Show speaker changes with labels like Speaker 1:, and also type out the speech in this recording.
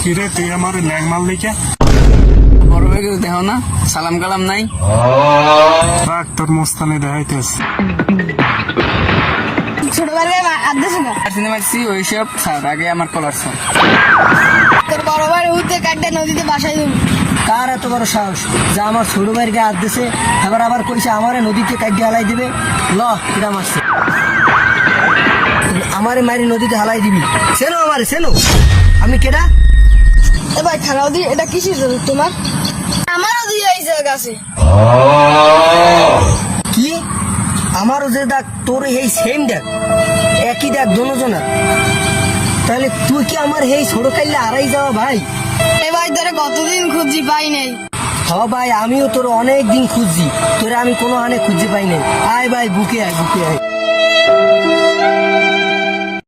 Speaker 1: কিরে তুই আমার ল্যাং মাল লিখে
Speaker 2: বড় ভাই দেখো না, সালাম কালাম নাই।
Speaker 1: রাখ তোর মোস্তানে দেখাইতেস।
Speaker 3: ছোট ভাই আদেশ না
Speaker 2: মারছি ওইসব স্যার, আগে আমার কলার স্যার।
Speaker 3: তোর বড় ভাই উঠতে কাটতে নদীতে বাসায় দেবো।
Speaker 4: কার এত বড় সাহস যা আমার ছোট ভাইয়ের গায়ে হাত দিছে, আবার কইছে আমারে নদীতে কাটিয়ে হালাই দিবে। ল কিরা মারছে, আমারে মারি নদীতে হালাই দিবি? সেনো আমারে সেনো, আমি কেডা?
Speaker 3: এ ভাই খারাও দি, এটা কিসের জরুর তোমার? আমারও দিয়ে আইছে গাছে।
Speaker 4: কি আমারও যে দেখ, তোর এই সেম দেখ, একই দেখ দোনোজনের। তাহলে তুই কি আমার এই ছোট কাইলে হারাই যাওয়া ভাই?
Speaker 3: এ ভাই তোরে কতদিন খুঁজি পাই নাই।
Speaker 4: হ ভাই, আমিও তোর অনেক দিন খুঁজছি, তোরে আমি কোনো হানে খুঁজে পাই নাই। আয় ভাই বুকে আয়, বুকে আয়।